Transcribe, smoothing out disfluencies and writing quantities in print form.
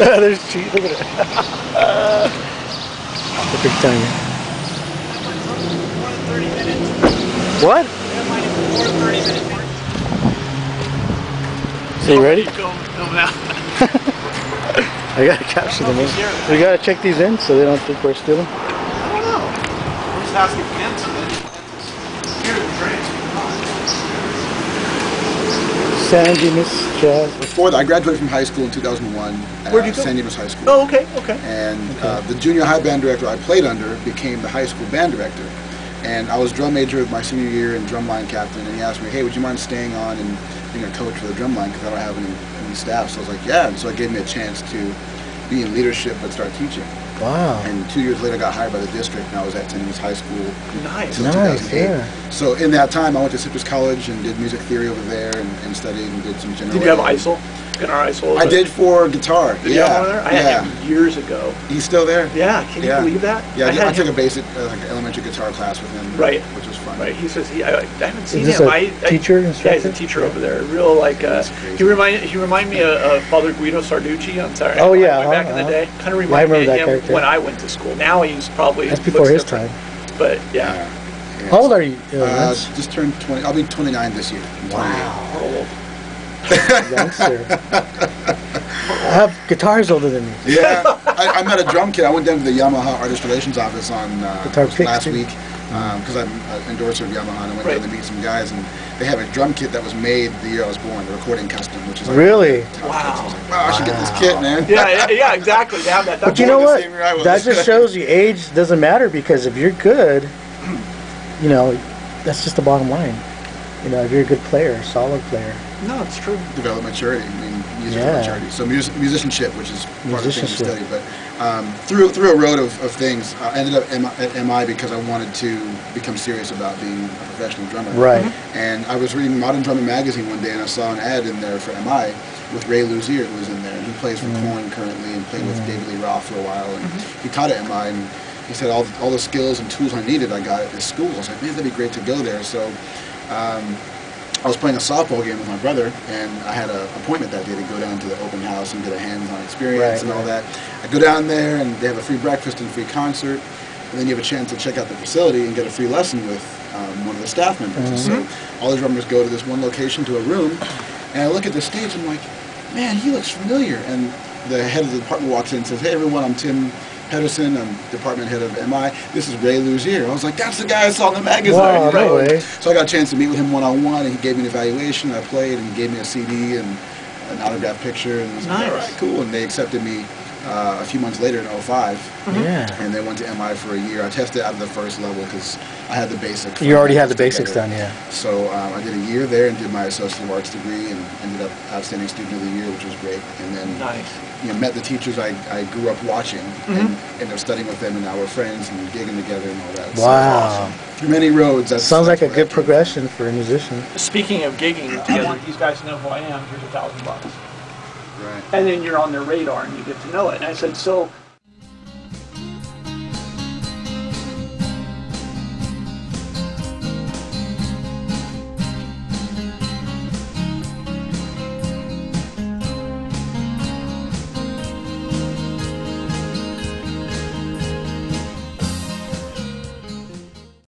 There's cheese. Look at it. The big timer. More than 30 minutes. What? More than 30 minutes. So you ready? Go now. I gotta capture them in. We gotta check these in so they don't think we're stealing. I don't know. We're just asking for hints and then here are the drinks. San Dimas Jazz. Before that, I graduated from high school in 2001 Where'd you at go? San Dimas High School. Oh, okay, okay. And the junior high band director I played under became the high school band director. And I was drum major of my senior year and drumline captain, and he asked me, hey, would you mind staying on and being a coach for the drumline because I don't have any staff. So I was like, yeah. And so it gave me a chance to be in leadership but start teaching. Wow. And 2 years later I got hired by the district and I was at San Dimas High School until 2008. Yeah. So in that time I went to Citrus College and did music theory over there and studied and did some general. Did you have ISOL? ISOL? I did for guitar. Did you have one there? I had him years ago. He's still there? Yeah, can you believe that? Yeah, I took a basic like elementary guitar class with him. Right. Which was fun. Right, he says I haven't seen him. Teacher, instructor? Yeah, he's a teacher over there. Real like he remind me of Father Guido Sarducci on Saturday. Oh yeah, back in the day. Kind of remind me of him when I went to school. Now he's probably that's before his time. But yeah. How old are you? Just turned 20. I'll be 29 this year. Wow. Old. Youngster. I have guitars older than me. Yeah, I met a drum kit. I went down to the Yamaha Artist Relations office on last week because I'm an endorser of Yamaha. And I went down to meet some guys, and they have a drum kit that was made the year I was born, the recording custom, which is like really wow. So I was like, wow, I should get this kit, man. Yeah, exactly. They have that. But you know what? That just shows you age doesn't matter because if you're good, you know, that's just the bottom line. You know, if you're a good player, a solid player. No, it's true. Develop maturity. I mean, musical maturity. So musicianship, which is part of the thing to study. But through a road of things, I ended up at MI because I wanted to become serious about being a professional drummer. Right. And I was reading Modern Drumming magazine one day, and I saw an ad in there for MI with Ray Luzier, who was in there. And he plays for Korn currently and played with David Lee Roth for a while. And he taught at MI, and he said all the skills and tools I needed I got at this school. I was like, man, that'd be great to go there. So I was playing a softball game with my brother, and I had an appointment that day to go down to the open house and get a hands-on experience and all that. I go down there, and they have a free breakfast and free concert, and then you have a chance to check out the facility and get a free lesson with one of the staff members. So all the drummers go to this one location to a room, and I look at the stage, and I'm like, man, he looks familiar. And the head of the department walks in and says, hey, everyone, I'm Tim Pedersen, I'm department head of MI. This is Ray Luzier. I was like, that's the guy I saw in the magazine. Wow, no way. So I got a chance to meet with him one-on-one, and he gave me an evaluation. I played, and he gave me a CD and an autographed picture. And I was like, all right, cool. And they accepted me a few months later in 05. And they went to MI for a year. I tested out of the first level because I had the basics. You already had the basics done, yeah. So I did a year there and did my Associate of Arts degree and ended up Outstanding Student of the Year, which was great. And then met the teachers I grew up watching and ended up studying with them, and now we're friends and gigging together and all that. Wow. So awesome. Through many roads. Sounds like a good progression for a musician. Speaking of gigging together, these guys know who I am. Here's $1,000. Right. And then you're on their radar and you get to know it. And I said, so